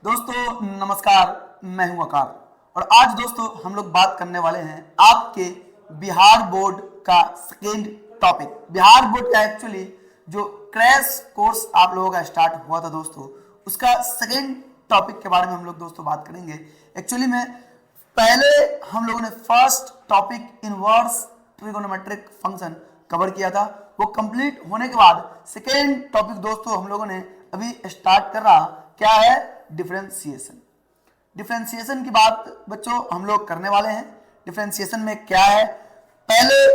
दोस्तों नमस्कार, मैं हूं आकार और आज दोस्तों हम लोग बात करने वाले हैं आपके बिहार बोर्ड का सेकेंड टॉपिक। बिहार बोर्ड का एक्चुअली जो क्रैश कोर्स आप लोगों का स्टार्ट हुआ था दोस्तों, उसका सेकेंड टॉपिक के बारे में हम लोग दोस्तों बात करेंगे। एक्चुअली में पहले हम लोगों ने first topic inverse trigonometric function cover किया था, वो कंप्लीट होने के बाद सेकेंड टॉपिक दोस्तों हम लोगों ने अभी स्टार्ट कर रहा क्या है, डिफरेंशिएशन। डिफरेंशिएशन की बात बच्चों हम लोग करने वाले हैं। डिफरेंशिएशन में क्या है,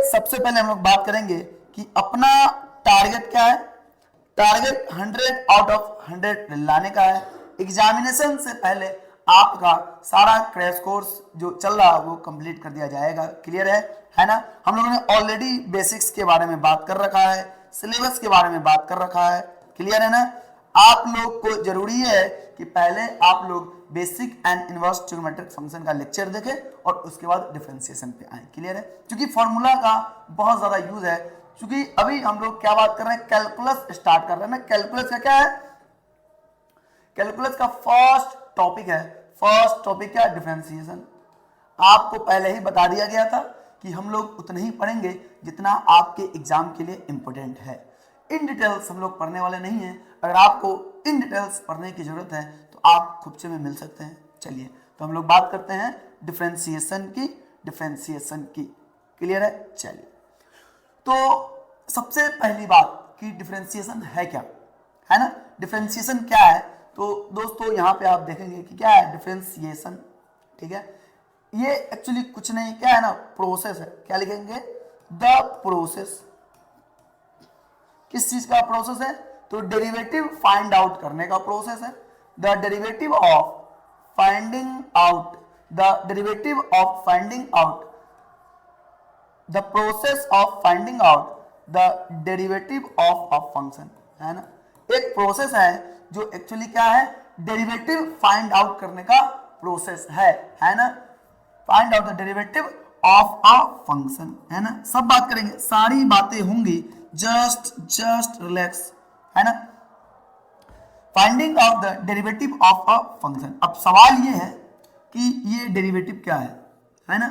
सबसे पहले हम लोग बात करेंगे कि अपना टारगेट क्या है। टारगेट 100 आउट ऑफ 100 लाने का है। एग्जामिनेशन से पहले आपका सारा क्रैश कोर्स जो चल रहा है वो कंप्लीट कर दिया जाएगा। क्लियर है ना। हम लोगों ने ऑलरेडी बेसिक्स के बारे में बात कर रखा है, सिलेबस के बारे में बात कर रखा है। क्लियर है ना। आप लोग को जरूरी है कि पहले आप लोग basic and inverse trigonometric function का लेक्चर देखें और उसके बाद डिफरेंशिएशन पे आए। क्लियर है, क्योंकि फॉर्मूला का बहुत ज्यादा यूज है। क्योंकि अभी हम लोग क्या बात कर रहे हैं, कैलकुलस स्टार्ट कर रहे हैं ना। कैलकुलस का क्या है, कैलकुलस का फर्स्ट टॉपिक है। फर्स्ट टॉपिक क्या, डिफरेंशिएशन। आपको पहले ही बता दिया गया था कि हम लोग उतना ही पढ़ेंगे जितना आपके एग्जाम के लिए इंपॉर्टेंट है। इन डिटेल्स हम लोग पढ़ने वाले नहीं हैं। अगर आपको इन डिटेल्स पढ़ने की जरूरत है तो आप खुपचे में मिल सकते हैं। चलिए तो हम लोग बात करते हैं डिफरेंशिएशन की। क्लियर है। चलिए तो सबसे पहली बात कि डिफरेंशिएशन है क्या, है ना। डिफरेंशिएशन क्या है, तो दोस्तों यहाँ पे आप देखेंगे कि क्या है डिफरेंशिएशन। ठीक है, ये एक्चुअली कुछ नहीं, क्या है ना, प्रोसेस है। क्या लिखेंगे, द प्रोसेस। किस चीज का प्रोसेस है, तो डेरिवेटिव फाइंड आउट करने का प्रोसेस है। The derivative of finding out, the derivative of finding out, the process of finding out the derivative of a function, है ना। एक प्रोसेस है जो एक्चुअली क्या है, डेरिवेटिव फाइंड आउट करने का प्रोसेस है ना। Find out the derivative of a function, है ना। सब बात करेंगे, सारी बातें होंगी, जस्ट रिलैक्स, है ना। Finding out the derivative of a function. अब सवाल ये है कि ये डेरिवेटिव क्या है ना।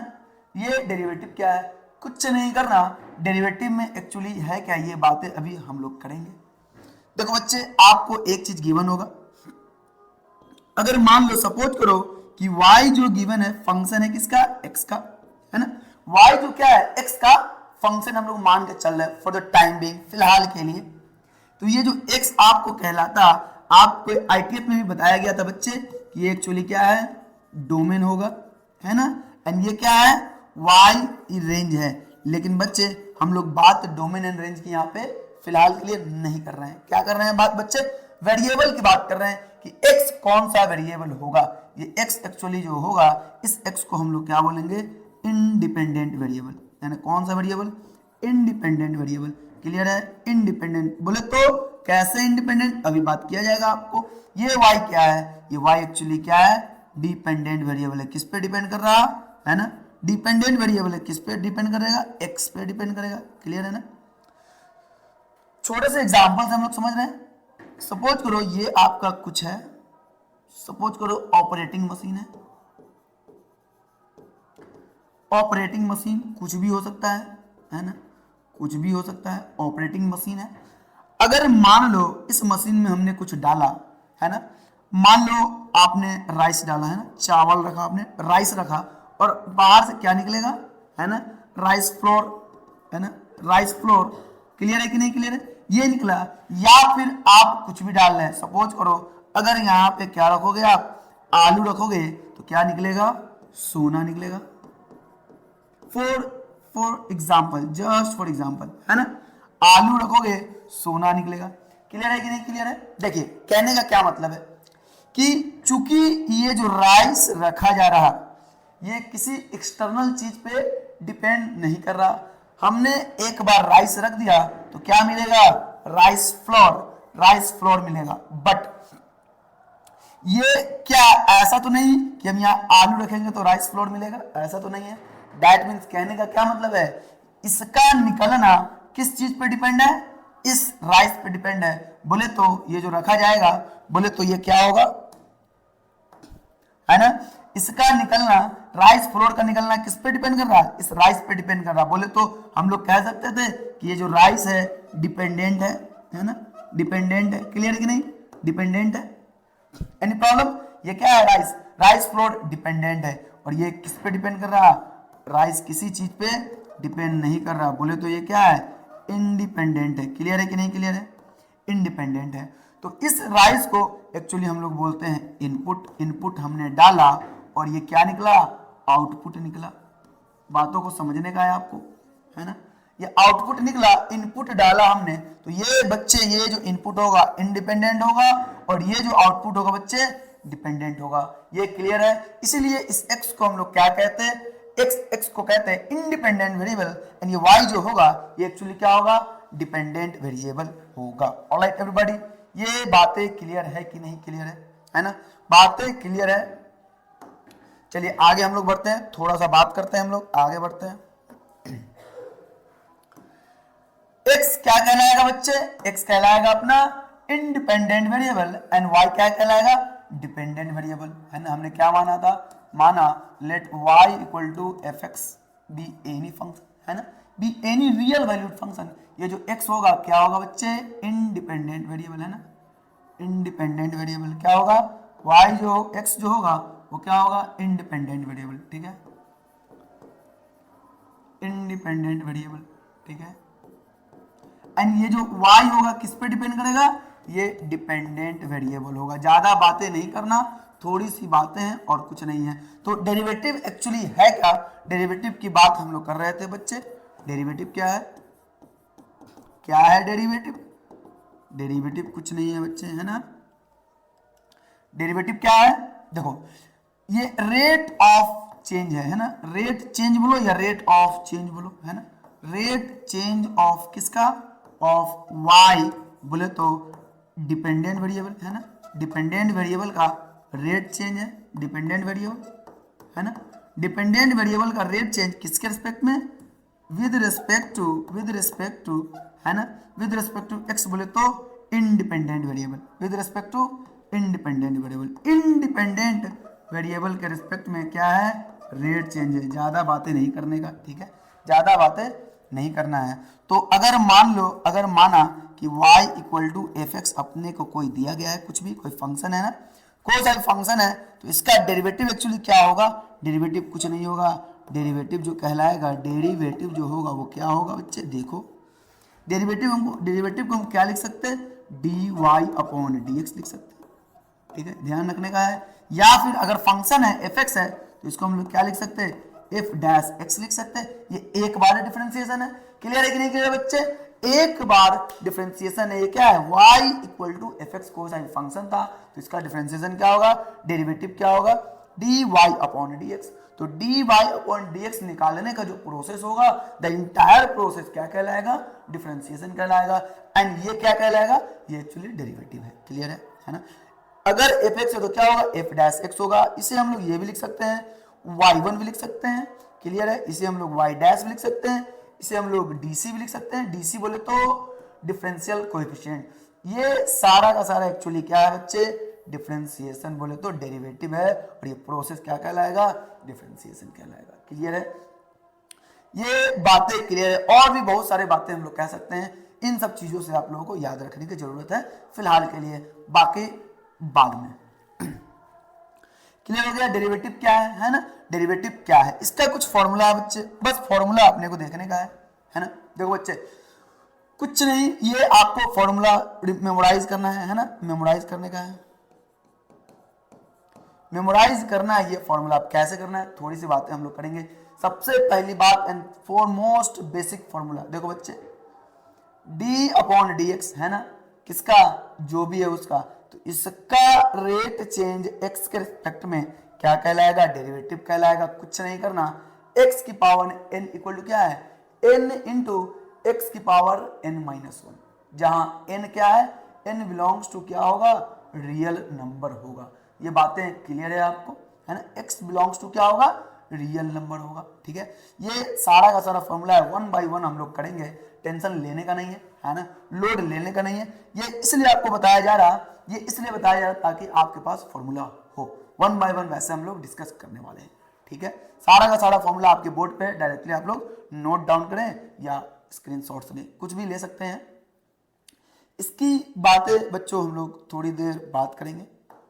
ये डेरिवेटिव क्या है, कुछ नहीं करना। डेरिवेटिव में एक्चुअली है क्या, ये बातें अभी हम लोग करेंगे। देखो बच्चे, आपको एक चीज गिवन होगा। अगर मान लो, सपोज करो कि y जो गिवन है फंक्शन है किसका, x का, है ना। y जो क्या है, x का फंक्शन हम लोग मान के चल रहे हैं फॉर द टाइम बीइंग, फिलहाल के लिए। तो ये जो x आपको कहलाता, आपको आईटीएफ में भी बताया गया था बच्चे कि ये एक्चुअली क्या है, डोमेन होगा, है ना। एंड ये क्या है, y रेंज है। लेकिन बच्चे हम लोग बात डोमेन एंड रेंज की यहाँ पे फिलहाल के लिए नहीं कर रहे हैं। क्या कर रहे हैं बात बच्चे, वेरिएबल की बात कर रहे हैं कि x कौन सा वेरिएबल होगा। ये x एक्चुअली जो होगा, इस x को हम लोग क्या बोलेंगे, इंडिपेंडेंट वेरिएबल, यानी कौन सा वेरिएबल, इंडिपेंडेंट वेरिएबल। क्लियर है, इंडिपेंडेंट बोले तो कैसे इंडिपेंडेंट, अभी बात किया जाएगा आपको। ये y क्या है, ये y एक्चुअली क्या है, डिपेंडेंट वेरिएबल है। किस पे डिपेंड कर रहा है ना, डिपेंडेंट वेरिएबल है। किस पे डिपेंड करेगा, x पे डिपेंड करेगा। क्लियर है ना। छोटे से एग्जांपल से हम लोग समझ रहे हैं। सपोज करो ये आपका कुछ है, सपोज करो ऑपरेटिंग मशीन है। ऑपरेटिंग मशीन कुछ भी हो सकता है ना, कुछ भी हो सकता है। ऑपरेटिंग मशीन है। अगर मान लो इस मशीन में हमने कुछ डाला, है ना। मान लो आपने राइस डाला, है ना, चावल रखा आपने, राइस रखा, और बाहर से क्या निकलेगा, है ना, राइस फ्लोर, है ना, राइस फ्लोर। क्लियर है कि नहीं क्लियर है, ये निकला। या फिर आप कुछ भी डाल रहे हैं, सपोज करो अगर यहाँ पे क्या रखोगे, आप आलू रखोगे तो क्या निकलेगा, सोना निकलेगा। For example, just for example, है ना, आलू रखोगे सोना निकलेगा। क्लियर है कि नहीं क्लियर है। देखिए कहने का क्या मतलब है कि चूंकि ये जो राइस रखा जा रहा, ये किसी एक्सटर्नल चीज पे डिपेंड नहीं कर रहा। हमने एक बार राइस रख दिया तो क्या मिलेगा, राइस फ्लोर मिलेगा। बट ये क्या ऐसा तो नहीं कि हम यहाँ आलू रखेंगे तो राइस फ्लोर मिलेगा, ऐसा तो नहीं है। दैट मीन्स कहने का क्या मतलब है, इसका निकलना किस चीज पे डिपेंड है, इस राइस पे डिपेंड है। बोले तो ये जो रखा जाएगा, बोले तो ये क्या होगा, है ना। इसका निकलना, राइस फ्लोर का निकलना किस पे डिपेंड कर रहा है, इस राइस पे डिपेंड कर रहा है। बोले तो हम लोग कह सकते थे कि ये जो राइस है डिपेंडेंट है ना, डिपेंडेंट है, क्लियर कि नहीं, डिपेंडेंट है। एनी प्रॉब्लम, ये क्या है, राइस, राइस फ्लोर डिपेंडेंट है। और ये किस पे डिपेंड कर रहा है, राइस किसी चीज पे डिपेंड नहीं कर रहा, बोले तो ये क्या है, इंडिपेंडेंट है। क्लियर है कि नहीं, क्लियर है, इंडिपेंडेंट है। तो इस राइस को एक्चुअली हम लोग बोलते हैं इनपुट। इनपुट हमने डाला और ये क्या निकला, आउटपुट निकला। बातों को समझने का है आपको, है ना। ये आउटपुट निकला, इनपुट डाला हमने, तो ये बच्चे, ये जो इनपुट होगा इंडिपेंडेंट होगा और ये जो आउटपुट होगा बच्चे डिपेंडेंट होगा। ये क्लियर है। इसीलिए इस x को हम लोग क्या कहते हैं, x को कहते हैं इंडिपेंडेंट वेरिएबल, एंड ये y जो होगा ये एक्चुअली क्या होगा, डिपेंडेंट वेरिएबल होगा। ऑलराइट एवरीबॉडी, ये बातें क्लियर है कि नहीं, क्लियर है ना, बातें क्लियर है। चलिए आगे हम लोग बढ़ते हैं, थोड़ा सा बात करते हैं, हम लोग आगे बढ़ते हैं। x क्या कहलाएगा बच्चे, x कहलाएगा अपना इंडिपेंडेंट वेरिएबल एंड y क्या कहलाएगा, डिपेंडेंट वेरिएबल, है ना। हमने क्या माना था, माना let y equal to f x be any function, है ना, be any real valued function. ये जो x होगा क्या होगा बच्चे, इंडिपेंडेंट वेरिएबल, है ना, इंडिपेंडेंट वेरिएबल। क्या होगा, y जो x जो होगा वो क्या होगा, इंडिपेंडेंट वेरिएबल, ठीक है, इंडिपेंडेंट वेरिएबल, ठीक है। एंड ये जो y होगा किस पे डिपेंड करेगा, ये डिपेंडेंट वेरिएबल होगा। ज्यादा बातें नहीं करना, थोड़ी सी बातें हैं और कुछ नहीं है। तो डेरिवेटिव एक्चुअली है क्या, डेरिवेटिव की बात हम लोग कर रहे थे बच्चे। डेरिवेटिव क्या है, क्या है डेरिवेटिव, डेरिवेटिव कुछ नहीं है बच्चे, है ना। डेरिवेटिव क्या है, देखो ये रेट ऑफ चेंज है ना, रेट चेंज बोलो या रेट ऑफ चेंज बोलो, है ना, रेट चेंज ऑफ किसका, ऑफ y बोले तो डिपेंडेंट वेरिएबल, है ना, डिपेंडेंट वेरिएबल का रेट चेंज है, डिपेंडेंट वेरिएबल, है ना। डिपेंडेंट वेरिएबल का रेट चेंज किसके रिस्पेक्ट में, विद रिस्पेक्ट टू, है ना, विद रिस्पेक्ट टू x बोले तो independent variable, with respect to independent variable. Independent variable के रिस्पेक्ट में क्या है, रेट चेंज है। ज्यादा बातें नहीं करने का, ठीक है, ज्यादा बातें नहीं करना है। तो अगर मान लो, अगर माना कि y equal to f x अपने को कोई दिया गया है, कुछ भी कोई फंक्शन है ना, कोई सा फंक्शन है, तो इसका डेरिवेटिव एक्चुअली क्या होगा, डेरिवेटिव कुछ नहीं होगा, डेरिवेटिव जो कहलाएगा, डेरिवेटिव जो होगा वो क्या होगा बच्चे, देखो डेरिवेटिव को हम क्या लिख सकते हैं, d y upon d x लिख सकते हैं, ठीक है, ध्यान रखने का है। या फिर अगर फंक्शन है एफ एक्स है तो इसको हम लोग क्या लिख सकते हैं, एफ डैश एक्स लिख सकते हैं। ये एक बार डिफरेंशिएशन है, क्लियर है कि नहीं क्लियर बच्चे, एक बार डिफरेंशिएशन है। ये क्या है, y equal to f x cosine function था, तो इसका डिफरेंशिएशन क्या होगा, डेरिवेटिव क्या होगा, d y upon d x. तो d y upon d x निकालने का जो प्रोसेस होगा, द इंटायर प्रोसेस क्या कहलाएगा, डिफरेंशिएशन कहलाएगा। एंड ये क्या कहलाएगा, ये एक्चुअली डेरिवेटिव है, क्लियर है ना। अगर एफ एक्स है तो क्या होगा, एफ डैश एक्स होगा। इसे हम लोग ये भी लिख सकते हैं, y1 भी लिख सकते हैं, क्लियर है। इसे हम लोग y डैश भी लिख सकते हैं, इसे हम लोग dc भी लिख सकते हैं। dc बोले तो डिफरेंशियल कोएफिशिएंट। ये सारा का सारा एक्चुअली क्या है बच्चे, डिफरेंशिएशन बोले तो डेरिवेटिव है, और ये प्रोसेस क्या कहलाएगा, डिफरेंशिएशन कहलाएगा, क्लियर है। ये बातें क्लियर है, और भी बहुत सारे बातें हम लोग कह सकते हैं। इन सब चीजों से आप लोगों को याद रखने की जरूरत है फिलहाल के लिए, बाकी बाद में। क्लियर हो गया, डेरिवेटिव क्या है ना, डेरिवेटिव क्या है, इसका कुछ फॉर्मूला है बच्चे, बस फॉर्मूला अपने को देखने का है ना। देखो बच्चे कुछ नहीं, ये आपको फॉर्मूला मेमोराइज करना है ना, मेमोराइज करने का है, मेमोराइज करना है। ये फॉर्मूला आप कैसे करना है, थोड़ी सी बातें हम लोग करेंगे। सबसे पहली बात एंड फॉरमोस्ट बेसिक फॉर्मूला, देखो बच्चे d अपॉन डी एक्स है ना, किसका, जो भी है उसका, तो इसका रेट चेंज x के रिस्पेक्ट में क्या कहलाएगा, डेरिवेटिव कहलाएगा। कुछ नहीं करना, x की पावर n इक्वल टू क्या है, n इंटू एक्स की पावर n माइनस 1, जहां n क्या है, n बिलोंग्स टू क्या होगा, रियल नंबर होगा। ये बातें क्लियर है आपको, है ना, x बिलोंग्स टू क्या होगा, रियल नंबर होगा, ठीक है। ये सारा का सारा फॉर्मूला है, 1 बाय 1 हम लोग करेंगे, टेंशन लेने का नहीं है ना, लोड लेने का नहीं है। ये इसलिए आपको बताया जा रहा, ये इसलिए बताया जा रहा ताकि आपके पास फॉर्मूला हो। वन बाय वन वैसे हम लोग डिस्कस करने वाले हैं, ठीक है। सारा का सारा फॉर्मूला आपके बोर्ड पे डायरेक्टली आप लोग नोट डाउन करें या स्क्रीनशॉट्स लें, कुछ भी ले सकते हैं। इसकी बातें बच्चों हम लोग थोड़ी देर बात करेंगे।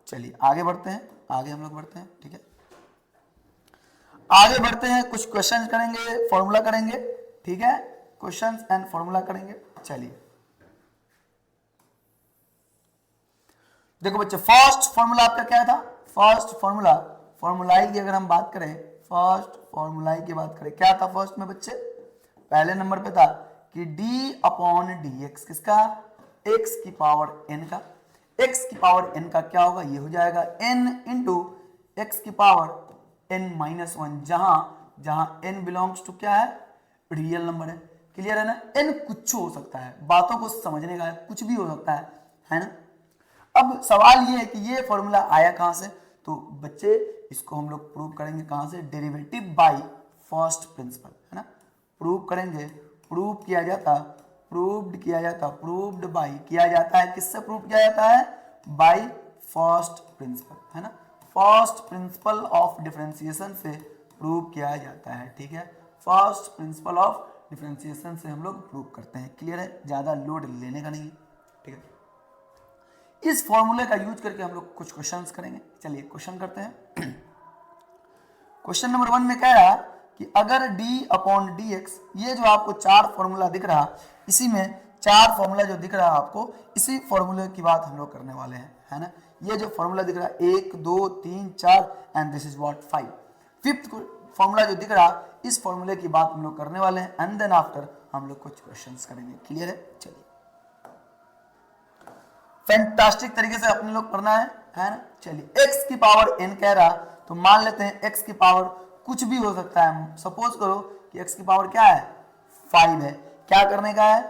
चलिए आगे बढ़ते हैं, आगे हम लोग बढ़ते हैं, ठीक है। आगे बढ़ते हैं, कुछ क्वेश्चन करेंगे, फॉर्मूला करेंगे, ठीक है। क्वेश्चंस एंड फॉर्मूला करेंगे। चलिए देखो बच्चे, फर्स्ट फॉर्मूला आपका क्या था? फर्स्ट फॉर्मूला, फॉर्मूलाई की अगर हम बात करें, फर्स्ट फॉर्मूलाई की बात करें, क्या था फर्स्ट में बच्चे? पहले नंबर पे था कि d अपॉन डी एक्स, किसका? x की पावर n का। x की पावर n का क्या होगा? ये हो जाएगा n इंटू एक्स की पावर n माइनस वन, जहां n बिलोंग्स टू क्या है? रियल नंबर है। क्लियर है ना? n कुछ हो सकता है, बातों को समझने का है, कुछ भी हो सकता है ना। अब सवाल ये है कि ये फॉर्मूला आया कहां से? तो बच्चे इसको हम लोग प्रूव करेंगे कहां से? डेरिवेटिव बाय फर्स्ट प्रिंसिपल, है ना। प्रूव करेंगे, प्रूव किया जाता, प्रूव्ड किया जाता, प्रूव्ड बाय किया जाता है, किससे प्रूव किया जाता है? बाय फर्स्ट प्रिंसिपल, है ना। फर्स्ट प्रिंसिपल ऑफ डिफरेंशिएशन से प्रूव किया जाता है, ठीक है। फर्स्ट प्रिंसिपल ऑफ डिफरेंशिएशन से हम लोग प्रूव करते हैं। क्लियर है? ज्यादा लोड लेने का नहीं है, ठीक है। इस फॉर्मूले का यूज करके हम लोग कुछ क्वेश्चंस करेंगे। चलिए क्वेश्चन करते हैं। क्वेश्चन नंबर 1 में कह रहा है कि अगर d अपॉन डी एक्स, ये जो आपको चार फॉर्मूला दिख रहा, इसी में चार फॉर्मूला जो दिख रहा है आपको, इसी फॉर्मूले की बात हम लोग करने वाले हैं, है ना। ये जो फॉर्मूला दिख रहा है 1 2 3 4 and this is what 5, fifth formula जो दिख रहा, इस फॉर्मूले की बात हम लोग करने वाले हैं एंड देन आफ्टर हम लोग कुछ क्वेश्चंस करेंगे। क्लियर है? चलिए फैंटास्टिक तरीके से अपने लोग पढ़ना है ना। चलिए x की पावर n कह रहा, तो मान लेते हैं x की पावर कुछ भी हो सकता है। सपोज करो कि x की पावर क्या है? 5 है। क्या करने का है?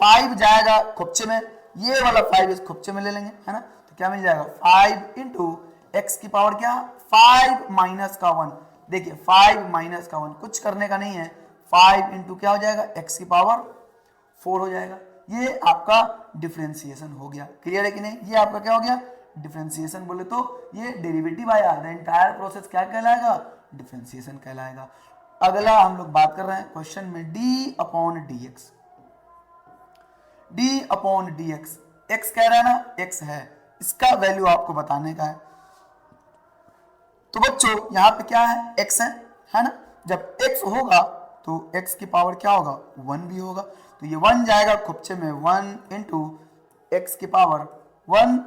5 जाएगा खुपचे में, ये वाला 5 इस खुपचे में ले लेंगे, है ना। तो क्या मिल जाएगा? 5 इंटू एक्स की पावर क्या? 5 माइनस का 1। देखिए 5 माइनस का 1 कुछ करने का नहीं है, 5 इंटू क्या हो जाएगा? x की पावर 4 हो जाएगा। ये आपका डिफरेंशिएशन हो गया। क्लियर है कि नहीं? ये आपका क्या हो गया? डिफरेंशिएशन। बोले तो ये डेरिवेटिव आया, द एंटायर प्रोसेस क्या कहलाएगा? डिफरेंशिएशन कहलाएगा। अगला हम लोग बात कर रहे हैं क्वेश्चन में d upon d x, d upon d x, x कह रहा है ना, x है, इसका वैल्यू आपको बताने का है। तो बच्चों यहाँ पे क्या है? x है ना। जब x होगा तो x की पावर क्या होगा? 1 भी होगा। तो ये 1 जाएगा खुपचे में, 1 इंटू एक्स की पावर 1,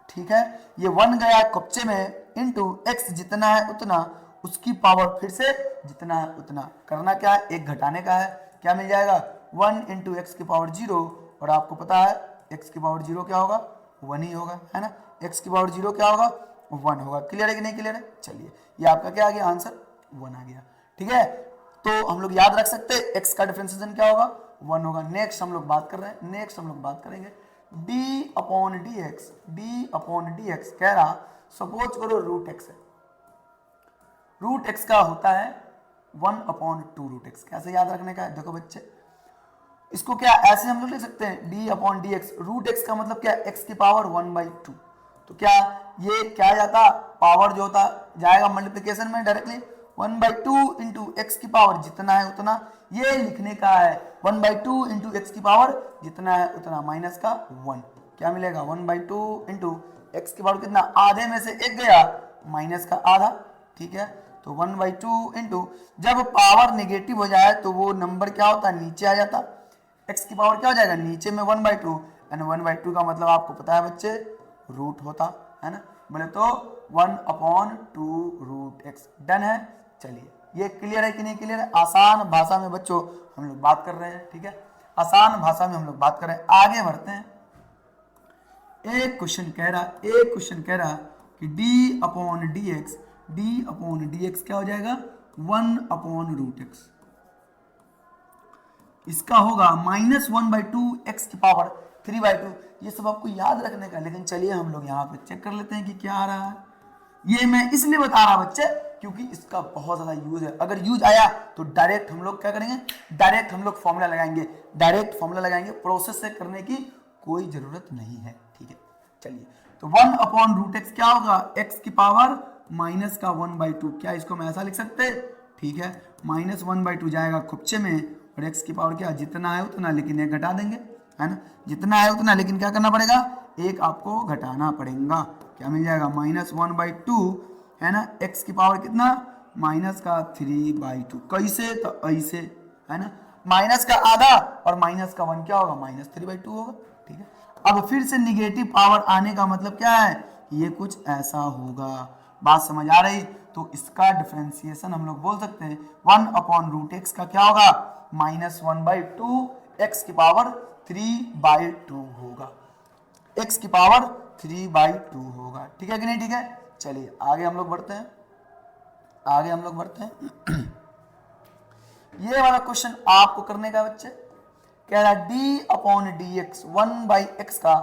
ठीक है। ये 1 गया खुपचे में इंटू एक्स जितना है उतना, उसकी पावर फिर से जितना है उतना। करना क्या है? एक घटाने का है। क्या मिल जाएगा? 1 इंटू एक्स की पावर 0, और आपको पता है एक्स की पावर 0 क्या होगा? 1 ही होगा, है ना। एक्स की पावर 0 क्या होगा? 1 होगा। क्लियर है कि नहीं? क्लियर है? चलिए ये आपका क्या आ गया? आंसर 1 आ गया, ठीक है। तो हम लोग याद रख सकते हैं एक्स का डिफरेंशिएशन क्या होगा? 1 होगा। नेक्स्ट हम लोग बात कर रहे हैं, नेक्स्ट हम लोग बात करेंगे d upon d x, D upon d x कह रहा, सपोज करो रूट एक्स है, रूट एक्स का होता है 1 अपॉन 2 रूट एक्स। कैसे याद रखने का है? देखो बच्चे, इसको क्या ऐसे हम लोग लिख सकते हैं, d upon d x, root x का मतलब क्या? x की पावर 1/2। तो क्या ये क्या जाता? पावर जो होता जाएगा मल्टीप्लिकेशन में डायरेक्टली, 1/2 इंटू एक्स की पावर जितना है उतना, ये लिखने का है 1/2 इंटू एक्स की पावर जितना है उतना माइनस का 1। क्या मिलेगा? 1/2 इंटू एक्स की पावर कितना? आधे में से एक गया, माइनस का आधा, ठीक है। तो 1/2 इंटू, जब पावर नेगेटिव हो जाए तो वो नंबर क्या होता है? नीचे आ जाता। एक्स की पावर क्या हो जाएगा? नीचे में 1/2, एंड 1/2 का मतलब आपको पता है बच्चे रूट होता है ना। बोले तो 1/2 रूट एक्स। डन है? चलिए ये क्लियर है कि नहीं? क्लियर है। आसान भाषा में बच्चों हम लोग बात कर रहे हैं, ठीक है। आसान भाषा में हम लोग बात कर रहे हैं। आगे बढ़ते हैं। एक क्वेश्चन कह रहा कि d upon d x, D upon d x क्या हो जाएगा? 1 रूट एक्स। इसका होगा -1/2 एक्स की पावर 3/2। ये सब आपको याद रखने का, लेकिन चलिए हम लोग यहाँ पे चेक कर लेते हैं कि क्या आ रहा है। ये मैं इसलिए बता रहा बच्चे क्योंकि इसका बहुत ज्यादा यूज है। अगर यूज आया तो डायरेक्ट हम लोग क्या करेंगे? डायरेक्ट हम लोग फॉर्मूला लगाएंगे, डायरेक्ट फॉर्मूला लगाएंगे, प्रोसेस से करने की कोई जरूरत नहीं है, ठीक है। चलिए तो 1/√x क्या होगा, x की पावर माइनस का 1/2। क्या इसको हम ऐसा लिख सकते हैं, ठीक है, -1/2 जाएगा खुपचे में, और x की पावर क्या, जितना है उतना, लेकिन एक घटा देंगे, है ना, जितना है उतना, लेकिन क्या करना पड़ेगा, एक आपको घटाना पड़ेगा। क्या मिल जाएगा, -1/2, है ना, x की पावर कितना, माइनस का 3/2। कैसे, तो ऐसे, है ना, माइनस का आधा और माइनस का 1 क्या होगा, -3/2 होगा, ठीक है। अब फिर से निगेटिव पावर आने का मतलब क्या है, ये कुछ ऐसा होगा। बात समझ आ रही, तो इसका डिफरेंशिएशन हम लोग बोल सकते हैं 1/√x का क्या होगा, -1/2, x की पावर 3/2 होगा, x की पावर 3/2 होगा, ठीक है कि नहीं, ठीक है। चलिए आगे हम लोग बढ़ते हैं, आगे हम लोग बढ़ते हैं। ये वाला क्वेश्चन आपको करने का बच्चे, कह रहा d/dx 1/x का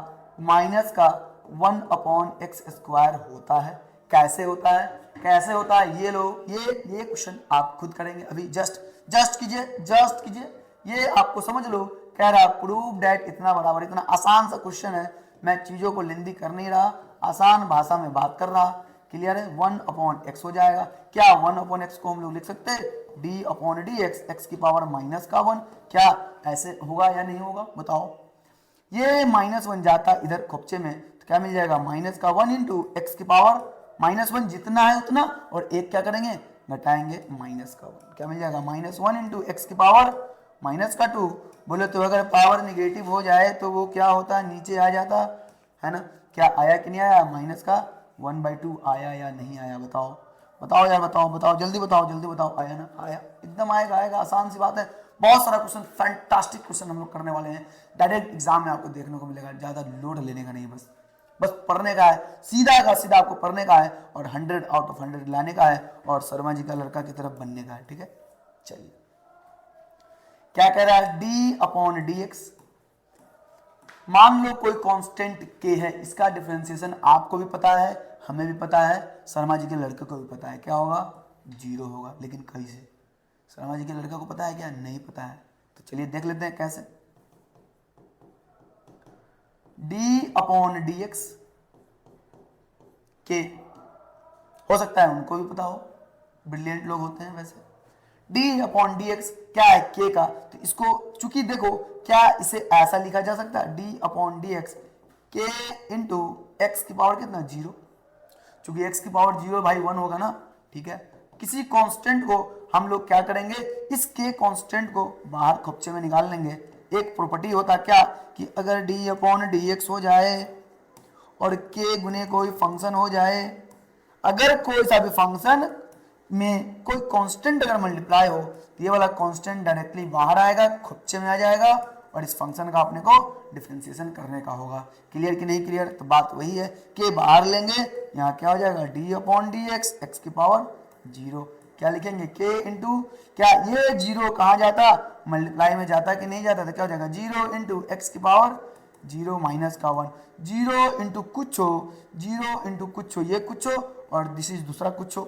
माइनस का 1/x² होता है। कैसे होता है, कैसे होता है, ये लो, ये क्वेश्चन आप खुद करेंगे अभी, जस्ट कीजिए, ये आपको समझ लो। कह रहा प्रूव दैट, इतना बराबर, इतना आसान सा क्वेश्चन है, मैं चीजों को लेंदी कर नहीं रहा, आसान भाषा में बात कर रहा, क्लियर है। 1/x हो जाएगा, क्या 1/x को हम लोग लिख सकते हैं d/dx, x की पावर माइनस का 1, क्या ऐसे होगा या नहीं होगा, बताओ। ये -1 जाता इधर खुपचे में, तो क्या मिल जाएगा, माइनस का 1 इंटू एक्स की पावर -1, जितना है उतना, और एक क्या करेंगे, घटाएंगे, माइनस का 1, क्या मिल जाएगा, -1 इंटू एक्स की पावर माइनस का 2। बोले तो अगर पावर निगेटिव हो जाए तो वो क्या होता, नीचे आ जाता, है ना। क्या आया कि नहीं आया, माइनस का 1/2 आया या नहीं आया, बताओ, बताओ यार, बताओ जल्दी बताओ, आया ना, आया, एकदम आएगा, आसान सी बात है। बहुत सारा क्वेश्चन, फैंटास्टिक क्वेश्चन हम लोग करने वाले हैं, डायरेक्ट एग्जाम में आपको देखने को मिलेगा, ज्यादा लोड लेने का नहीं, बस पढ़ने का है, सीधा का सीधा आपको पढ़ने का है, और 100 आउट ऑफ 100 लाने का है, और शर्मा जी का लड़का की तरफ बनने का है, ठीक है। चलिए क्या कह रहा है, d/dx, मान लो कोई कांस्टेंट k है, इसका डिफरेंशिएशन आपको भी पता है, हमें भी पता है, शर्मा जी के लड़के को भी पता है, क्या होगा, 0 होगा। लेकिन कैसे, शर्मा जी के लड़के को पता है क्या, नहीं पता है, तो चलिए देख लेते हैं कैसे। d/dx k, हो सकता है उनको भी पता हो, ब्रिलियंट लोग होते हैं वैसे। d/dx क्या है, k का, तो इसको चूंकि देखो, क्या इसे ऐसा लिखा जा सकता है, d/dx k इंटू एक्स की पावर कितना, 0, चूंकि x की पावर 0 भाई 1 होगा ना, ठीक है। किसी कांस्टेंट को हम लोग क्या करेंगे, इस k कांस्टेंट को बाहर खुपचे में निकाल लेंगे। एक प्रॉपर्टी होता क्या, कि अगर d/dx हो जाए और k गुने कोई फंक्शन हो जाए, अगर कोई सा भी फंक्शन में कोई कांस्टेंट अगर मल्टीप्लाई हो, तो ये वाला कांस्टेंट डायरेक्टली बाहर आएगा, खुपचे में आ जाएगा, और इस फंक्शन का अपने को डिफरेंशिएशन करने का होगा। क्लियर कि नहीं क्लियर, तो बात वही है, के बाहर लेंगे, यहाँ क्या हो जाएगा, d/dx एक्स की पावर 0, क्या लिखेंगे, k इंटू, क्या ये 0 कहाँ जाता, मल्टीप्लाई में जाता कि नहीं जाता, तो क्या हो जाएगा, 0 इंटू एक्स की पावर 0 माइनस का 1, 0 इंटू कुछ हो, 0 इंटू कुछ हो, ये कुछ हो, और दिस इज दूसरा कुछ हो,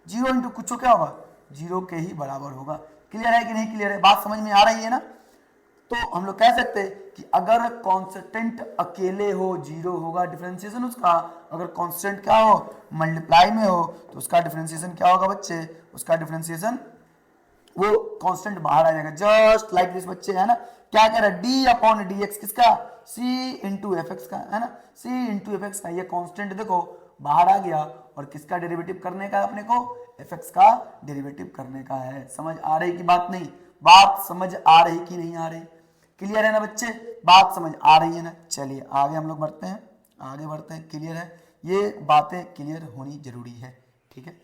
0 इंटू कुछ हो क्या होगा, 0 के ही बराबर होगा। क्लियर है कि नहीं क्लियर है, बात समझ में आ रही है ना। तो हम लोग कह सकते हैं कि अगर कांस्टेंट अकेले हो 0 होगा डिफरेंशिएशन उसका, अगर कांस्टेंट क्या हो, मल्टीप्लाई में हो, तो उसका डिफरेंशिएशन क्या होगा बच्चे, उसका डिफरेंशिएशन वो कांस्टेंट बाहर आ जाएगा, जस्ट लाइक दिस बच्चे, है ना। क्या कह रहा है, d/dx किसका, c इंटू एफ एक्स का, है ना, c इंटू एफ एक्स का, ये कांस्टेंट देखो बाहर आ गया, और किसका डेरिवेटिव करने का है अपने को, एफ एक्स का डेरिवेटिव करने का है। समझ आ रही की बात नहीं, बात समझ आ रही कि नहीं आ रही, क्लियर है ना बच्चे, बात समझ आ रही है ना। चलिए आगे हम लोग बढ़ते हैं, आगे बढ़ते हैं, क्लियर है, ये बातें क्लियर होनी जरूरी है, ठीक है।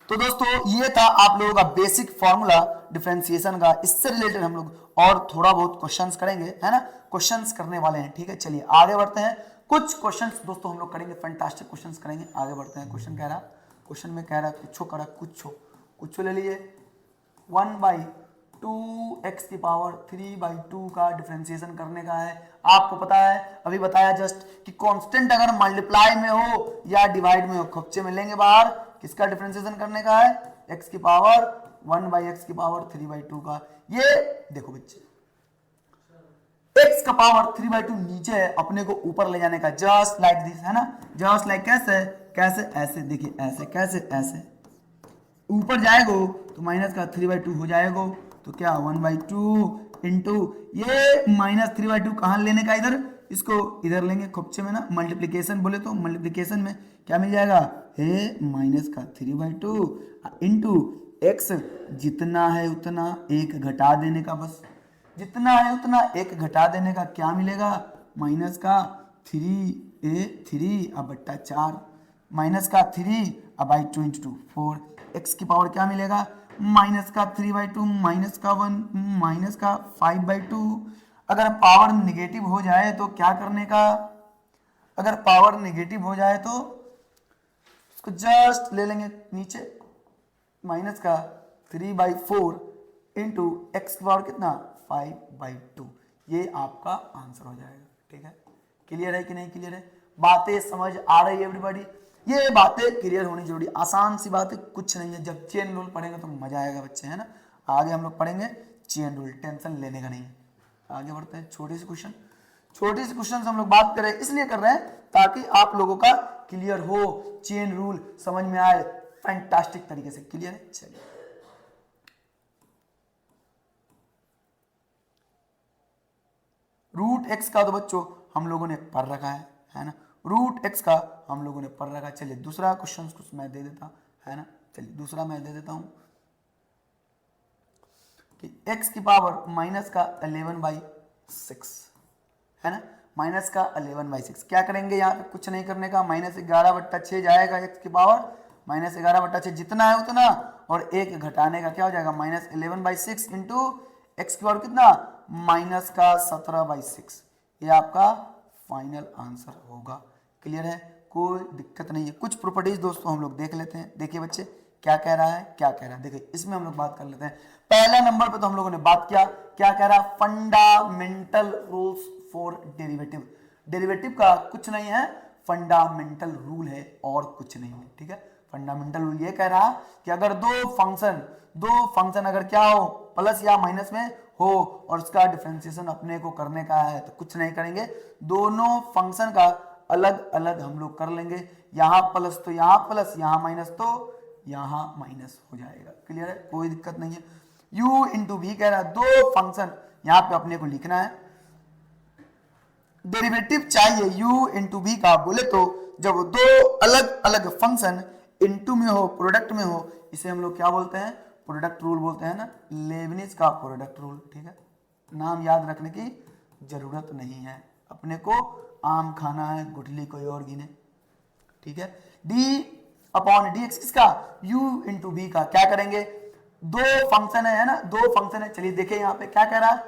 तो दोस्तों ये था आप लोगों का बेसिक फॉर्मूला डिफरेंशिएशन का, इससे रिलेटेड हम लोग और थोड़ा बहुत क्वेश्चंस करेंगे, है ना, क्वेश्चंस करने वाले हैं, ठीक है। चलिए आगे बढ़ते हैं, कुछ क्वेश्चंस दोस्तों हम लोग करेंगे, फैंटास्टिक क्वेश्चंस करेंगे, आगे बढ़ते हैं। क्वेश्चन में कह रहा कुछ ले लिए, 1/2 एक्स की पावर 3/2 का डिफरेंशिएशन करने का है। आपको पता है, अभी बताया जस्ट, कि कांस्टेंट अगर मल्टीप्लाई में हो या डिवाइड में हो, खुपचे में लेंगे बाहर, किसका डिफरेंशिएशन करने का है, x की पावर 1/x की पावर 3/2 का, ये देखो बच्चे x का पावर 3/2 नीचे है, अपने को ऊपर ले जाने का, जस्ट लाइक दिस, है ना, जस्ट लाइक कैसे कैसे ऐसे, देखिए ऐसे कैसे ऐसे ऊपर जाएगा तो माइनस का 3/2 हो जाएगा, तो क्या 1/2 इंटू ये -3/2 कहाँ लेने का, इधर इसको इधर लेंगे खुपचे में ना, मल्टीप्लीकेशन बोले तो मल्टीप्लीकेशन में क्या मिल जाएगा, है माइनस का 3/2 इंटू एक्स, जितना है उतना एक घटा देने का, बस जितना है उतना एक घटा देने का, क्या मिलेगा, माइनस का 3 अब बट्टा 4, माइनस का 3/2 इंटू 4, एक्स की पावर क्या मिलेगा, माइनस का 3/2 माइनस का 1 माइनस का 5/2। अगर पावर निगेटिव हो जाए तो क्या करने का, अगर पावर निगेटिव हो जाए तो इसको जस्ट ले लेंगे नीचे, माइनस का 3/4 इंटू एक्स की पावर कितना 5/2, ये आपका आंसर हो जाएगा। ठीक है, क्लियर है कि नहीं क्लियर है, बातें समझ आ रही है एवरीबॉडी, ये बातें क्लियर होनी जरूरी, आसान सी बात है, कुछ नहीं है, जब चेन रूल पढ़ेंगे तो मजा आएगा बच्चे, है ना, आगे हम लोग पढ़ेंगे चेन रूल, टेंशन लेने का नहीं है। आगे बढ़ते हैं, छोटी सी क्वेश्चन हम लोग बात करें, इसलिए कर रहे हैं ताकि आप लोगों का क्लियर हो, चेन रूल समझ में आए फैंटास्टिक तरीके से, क्लियर है। चलिए रूट एक्स का तो बच्चों हम लोगों ने पढ़ रखा है ना, रूट एक्स का हम लोगों ने पढ़ रखा है। चलिए दूसरा क्वेश्चन कुछ मैं दे देता, है ना, चलिए दूसरा मैं दे देता हूं कि x की पावर माइनस का 11/6, है ना, माइनस का 11/6, क्या करेंगे यहाँ पे, कुछ नहीं करने का, -11/6 जाएगा x की पावर, -11/6 जितना है उतना, और एक घटाने का क्या हो जाएगा, -11/6 इंटू एक्स की पावर कितना, माइनस का 17/6, ये आपका फाइनल आंसर होगा। क्लियर है, कोई दिक्कत नहीं है। कुछ प्रॉपर्टीज दोस्तों हम लोग देख लेते हैं, देखिए बच्चे क्या कह रहा है, क्या कह रहा है, देखिए इसमें हम लोग बात कर लेते हैं। पहला नंबर पे तो हम लोगों ने बात किया, क्या कह रहा है, fundamental rules for derivative, derivative का कुछ नहीं है, फंडामेंटल रूल है और कुछ नहीं है। ठीक है, फंडामेंटल रूल ये कह रहा कि अगर दो फंक्शन अगर क्या हो, प्लस या माइनस में हो, और उसका डिफरेंशिएशन अपने को करने का है, तो कुछ नहीं करेंगे, दोनों फंक्शन का अलग अलग हम लोग कर लेंगे, यहाँ प्लस तो यहाँ प्लस, यहाँ माइनस तो यहाँ माइनस हो जाएगा। क्लियर है, कोई दिक्कत नहीं है। u इंटू वी कह रहा है, दो फंक्शन यहाँ पे अपने को लिखना है, डेरिवेटिव चाहिए u इंटू वी का, बोले तो जब दो अलग अलग फंक्शन इंटू में हो, प्रोडक्ट में हो, इसे हम लोग क्या बोलते हैं, प्रोडक्ट रूल बोलते हैं ना, लेबनिज का प्रोडक्ट रूल। ठीक है, नाम याद रखने की जरूरत नहीं है, अपने को आम खाना है, गुठली कोई और गिने। ठीक है, d/dx किसका, u इंटू वी का, क्या करेंगे, दो फंक्शन है ना, दो फंक्शन है। चलिए देखिए यहाँ पे क्या कह रहा है,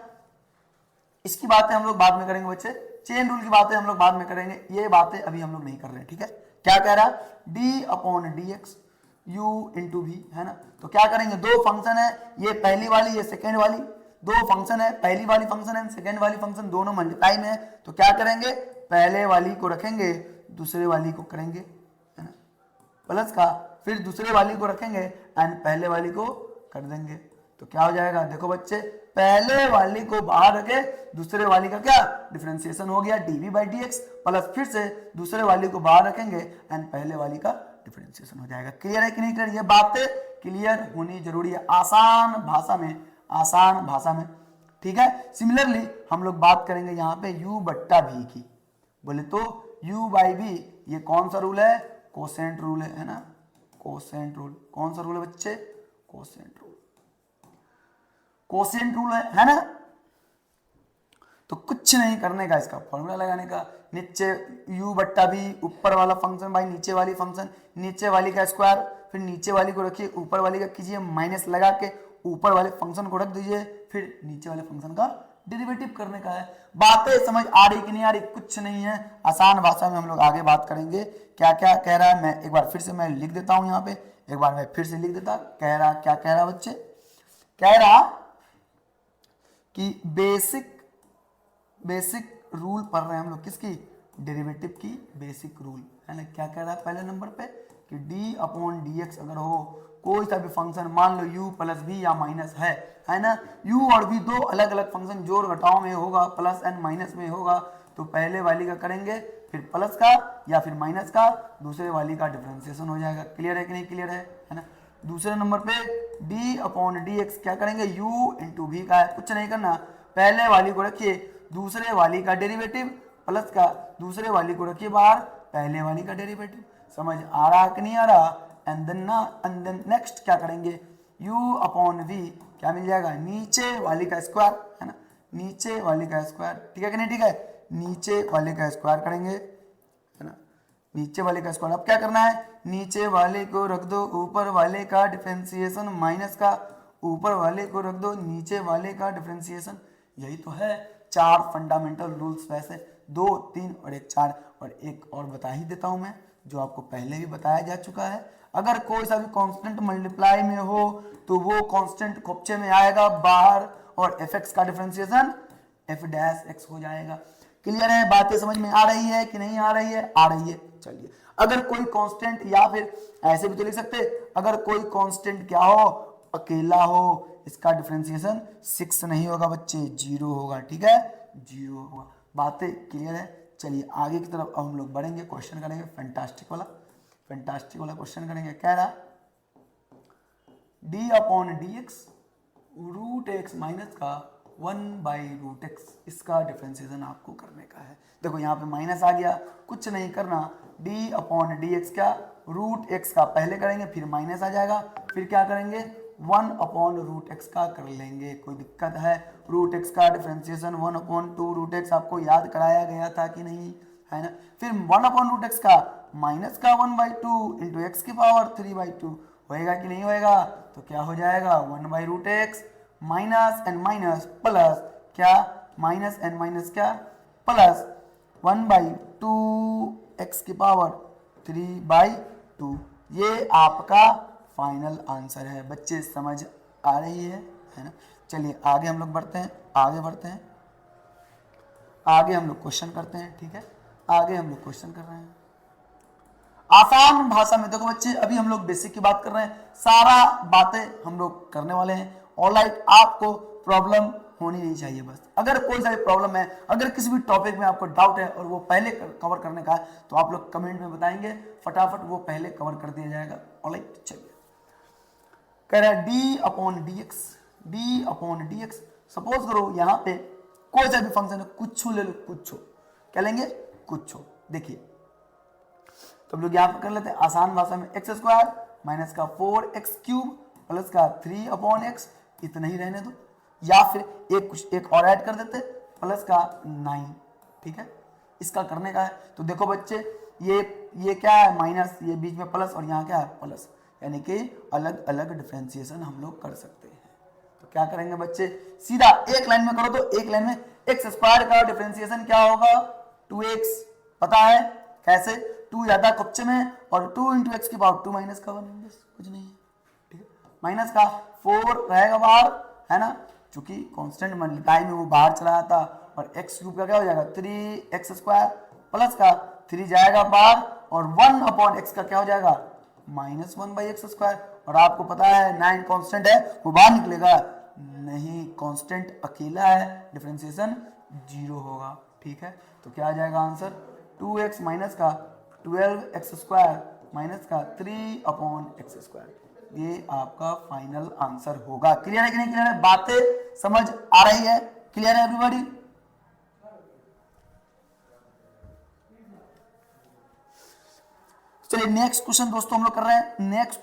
इसकी बातें हम लोग बाद में करेंगे बच्चे, चेन रूल की बातें हम लोग बाद में करेंगे, ये बातें अभी हम लोग नहीं कर रहे हैं। ठीक है, क्या कह रहा है, d/dx u इंटू वी, है ना, तो क्या करेंगे, दो फंक्शन है, ये पहली वाली ये सेकेंड वाली, दो फंक्शन है, पहली वाली फंक्शन है सेकेंड वाली फंक्शन, दोनों मल्टीप्लाई में है, तो क्या करेंगे, पहले वाली को रखेंगे, दूसरे वाली को करेंगे, है ना, प्लस का, फिर दूसरे वाली को रखेंगे एंड पहले वाली को कर देंगे, तो क्या हो जाएगा, देखो बच्चे, पहले वाली को बाहर रखे, दूसरे वाली का क्या डिफरेंशिएशन हो गया dv/dx, प्लस फिर से दूसरे वाली को बाहर रखेंगे एंड पहले वाली का डिफरेंशिएशन हो जाएगा। क्लियर है कि नहीं क्लियर, ये बातें क्लियर होनी जरूरी है, आसान भाषा में, आसान भाषा में। ठीक है, सिमिलरली हम लोग बात करेंगे यहाँ पे u/v की, बोले तो u/v ये कौन सा रूल है, कोसेंट रूल है ना, कोसेंट रूल, कौन सा रूल है बच्चे, कोसेंट रूल, कोसेंट रूल है ना, तो कुछ नहीं करने का, इसका फॉर्मूला लगाने का, नीचे u/v, ऊपर वाला फंक्शन भाई नीचे वाली फंक्शन, नीचे वाली का स्क्वायर, फिर नीचे वाली को रखिए, ऊपर वाली का कीजिए माइनस लगा के, ऊपर वाले फंक्शन को रख दीजिए, फिर नीचे वाले फंक्शन का डेरिवेटिव करने का है। बातें समझ आ रही कि नहीं आ रही, कुछ नहीं है, आसान भाषा में हम लोग आगे बात करेंगे। क्या क्या कह रहा है, मैं एक बार फिर से मैं लिख देता हूं यहाँ पे, एक बार मैं फिर से लिख देता, कह रहा क्या कह रहा बच्चे, कह रहा कि बेसिक रूल पढ़ रहे हैं हम लोग, किसकी, डेरिवेटिव की बेसिक रूल, है ना। क्या कह रहा है पहले नंबर पे कि d/dx अगर हो कोई सा भी फंक्शन मान लो u प्लस v या माइनस है ना, u और v दो अलग अलग फंक्शन जोड़ घटाव में होगा, प्लस एंड माइनस में होगा, तो पहले वाली का करेंगे फिर प्लस का या फिर माइनस का, दूसरे वाली का डिफरेंशिएशन हो जाएगा। क्लियर है कि नहीं क्लियर है ना। दूसरे नंबर पे d अपॉन डी एक्स क्या करेंगे, u इंटू वी का है, कुछ नहीं करना, पहले वाली को रखिए, दूसरे वाली का डेरिवेटिव प्लस का, दूसरे वाली को रखिए बाहर, पहले वाली का डेरिवेटिव। समझ आ रहा कि नहीं आ रहा। एंड देन नेक्स्ट क्या करेंगे, u अपॉन v क्या मिल जाएगा, नीचे वाली का स्क्वायर है ना, नीचे वाली का स्क्वायर, ठीक है कि नहीं ठीक है, नीचे वाले का स्क्वायर करेंगे है ना, नीचे वाले का स्क्वायर। अब क्या करना है, नीचे वाले को रख दो, ऊपर वाले का डिफरेंशिएशन माइनस का, ऊपर वाले को रख दो, नीचे वाले का डिफरेंशिएशन। यही तो है 4 फंडामेंटल रूल्स, वैसे 2, 3 और 1 4। और एक और बता ही देता हूं मैं, जो आपको पहले भी बताया जा चुका है, अगर कोई सा भी कांस्टेंट मल्टीप्लाई में हो तो वो कांस्टेंट खोपचे में आएगा बाहर, और fx का डिफरेंशिएशन f डैश x हो जाएगा। क्लियर है, बातें समझ में आ रही है कि नहीं आ रही है, आ रही है। चलिए, अगर कोई कांस्टेंट, या फिर ऐसे भी तो लिख सकते, अगर कोई कांस्टेंट क्या हो, अकेला हो, इसका डिफरेंशिएशन 6 नहीं होगा बच्चे, 0 होगा, ठीक है, 0 होगा। बातें क्लियर है। चलिए आगे की तरफ अब हम लोग बढ़ेंगे, क्वेश्चन करेंगे फैंटास्टिक वाला क्वेश्चन करेंगे। कह रहा d upon d x root x minus का 1/√x, इसका डिफरेंशिएशन आपको करने का है। देखो यहाँ पे माइनस आ गया, कुछ नहीं करना, d अपॉन डी एक्स क्या, रूट एक्स का पहले करेंगे, फिर माइनस आ जाएगा, फिर क्या करेंगे 1/√x का कर लेंगे। कोई दिक्कत है, रूट एक्स का डिफरेंशिएशन 1/2√x आपको याद कराया गया था कि नहीं, है ना। फिर 1/√x का माइनस का 1/2 इंटू एक्स की पावर 3/2 होएगा कि नहीं होएगा, तो क्या हो जाएगा 1/√x minus and minus plus क्या, माइनस एंड माइनस क्या प्लस 1/2 एक्स की पावर 3/2। ये आपका फाइनल आंसर है बच्चे, समझ आ रही है ना। चलिए आगे हम लोग बढ़ते हैं, आगे हम लोग क्वेश्चन करते हैं, ठीक है, आगे हम लोग क्वेश्चन कर रहे हैं आसान भाषा में। देखो बच्चे, अभी हम लोग बेसिक की बात कर रहे हैं, सारा बातें हम लोग करने वाले हैं। ऑलराइट, आपको प्रॉब्लम होनी नहीं चाहिए बस। अगर कोई सा भी प्रॉब्लम है, अगर किसी भी टॉपिक में आपको डाउट है और वो पहले कवर करने का है, तो आप लोग कमेंट में बताएंगे, फटाफट वो पहले कवर कर दिया जाएगा। ऑलराइट, चलिए कह रहा है d upon d x. Suppose करो यहाँ पे कोई सा भी फंक्शन है, कुछ ले लो, कुछ क्या लेंगे, कुछ। देखिए तो हम लोग यहाँ पे कर लेते हैं आसान भाषा में, एक्स स्क्वायर माइनस का 4x³ प्लस का 3/x, इतना ही रहने दो, या फिर एक और ऐड कर देते प्लस का 9, ठीक है, इसका करने का है। तो देखो बच्चे, ये क्या है माइनस, ये बीच में प्लस, और यहाँ क्या है प्लस, यानी कि अलग अलग डिफरेंशिएशन हम लोग कर सकते हैं। तो क्या करेंगे बच्चे, सीधा एक लाइन में करो, तो एक लाइन में एक्स स्क्वायर का डिफरेंशिएशन क्या होगा 2x, पता है कैसे, 2 ज्यादा कच्चे में, और 2 इंटू एक्स की पावर 2 माइनस का 1, बस कुछ नहीं है, ठीक है। माइनस का 4 रहेगा बाहर, है ना, चूंकि कांस्टेंट मल्टीप्लाई में वो बाहर चला जाता, और एक्स क्यूब का क्या हो जाएगा 3x² प्लस का 3 जाएगा बाहर, और 1/x का क्या हो जाएगा -1/x²। और आपको पता है 9 कांस्टेंट है, वो बाहर निकलेगा नहीं, कांस्टेंट अकेला है, डिफरेंशिएशन 0 होगा, ठीक है। तो क्या आ जाएगा आंसर, 2x माइनस का 12x² माइनस का 3/x²। ये आपका फाइनल आंसर होगा। क्लियर है कि नहीं क्लियर है, बातें समझ आ रही है, क्लियर है एवरीबॉडी। चलिए नेक्स्ट क्वेश्चन दोस्तों हम लोग कर रहे हैं, नेक्स्ट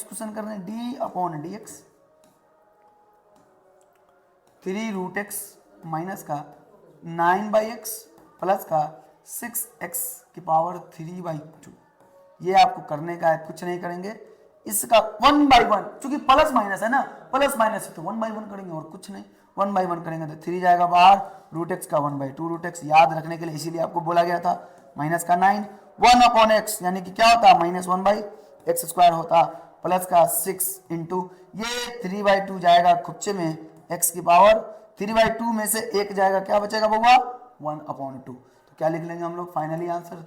क्वेश्चन कर रहे हैं d upon d x 3√x minus का 9/x प्लस का 6x की पावर 3/2। ये आपको करने का है, कुछ नहीं करेंगे, इसका 1/1, क्योंकि प्लस माइनस है ना, प्लस माइनस है तो 1/1 करेंगे, और कुछ नहीं, 1/1 करेंगे तो 3 जाएगा बाहर, √x का 1/2√x याद रखने के लिए इसीलिए आपको बोला गया था, माइनस का 9 1/x, यानी कि क्या होता, -1/x² होता, प्लस का 6 इंटू ये 3/2 जाएगा खुच्चे में, x की पावर 3/2 में से 1 जाएगा, क्या बचेगा बउआ 1/2। तो क्या लिख लेंगे हम लोग finally answer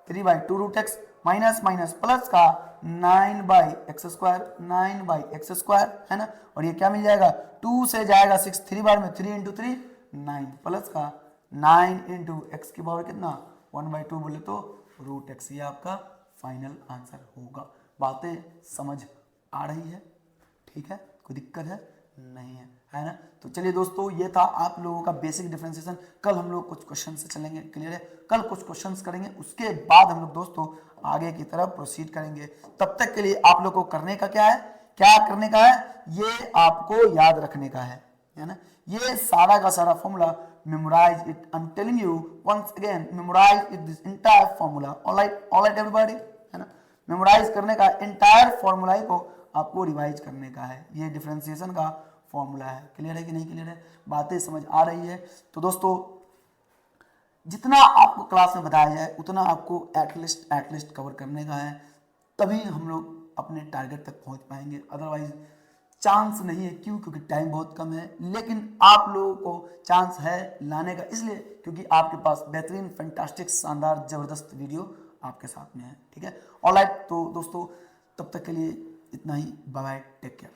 3/2√x minus minus plus का 9/x², 9/x² है ना, और ये क्या मिल जाएगा 2 से जाएगा 6, 3 बार में 3 × 3 9 प्लस का 9 × x की पावर कितना 1/2 बोले तो √x, ये आपका फाइनल आंसर होगा। बातें समझ आ रही है? ठीक है, कोई दिक्कत है नहीं है ना। तो चलिए दोस्तों, ये था आप लोगों का बेसिक डिफरेंशिएशन। कल हम लोग कुछ क्वेश्चन से चलेंगे, क्लियर है, कल कुछ क्वेश्चंस करेंगे, उसके बाद हम लोग दोस्तों आगे की तरफ प्रोसीड करेंगे। तब तक के लिए आप लोग को करने का क्या है, क्या करने का है, ये आपको याद रखने का है ना। ये सारा का सारा formula memorise it, I am telling you once again, memorise it this entire formula, alright everybody, है ना। मेमोराइज करने का एंटायर फॉर्मूला को आपको रिवाइज करने का है, ये डिफरेंशिएशन का फॉर्मूला है। क्लियर है कि नहीं क्लियर है, बातें समझ आ रही है? तो दोस्तों जितना आपको क्लास में बताया जाए उतना आपको एटलीस्ट कवर करने का है, तभी हम लोग अपने टारगेट तक पहुंच पाएंगे, अदरवाइज चांस नहीं है। क्यों? क्योंकि टाइम बहुत कम है, लेकिन आप लोगों को चांस है लाने का, इसलिए क्योंकि आपके पास बेहतरीन फैंटास्टिक शानदार जबरदस्त वीडियो आपके साथ में है। ठीक है, ऑलराइट, तो दोस्तों तब तक के लिए इतना ही, बाय बाय, टेक केयर।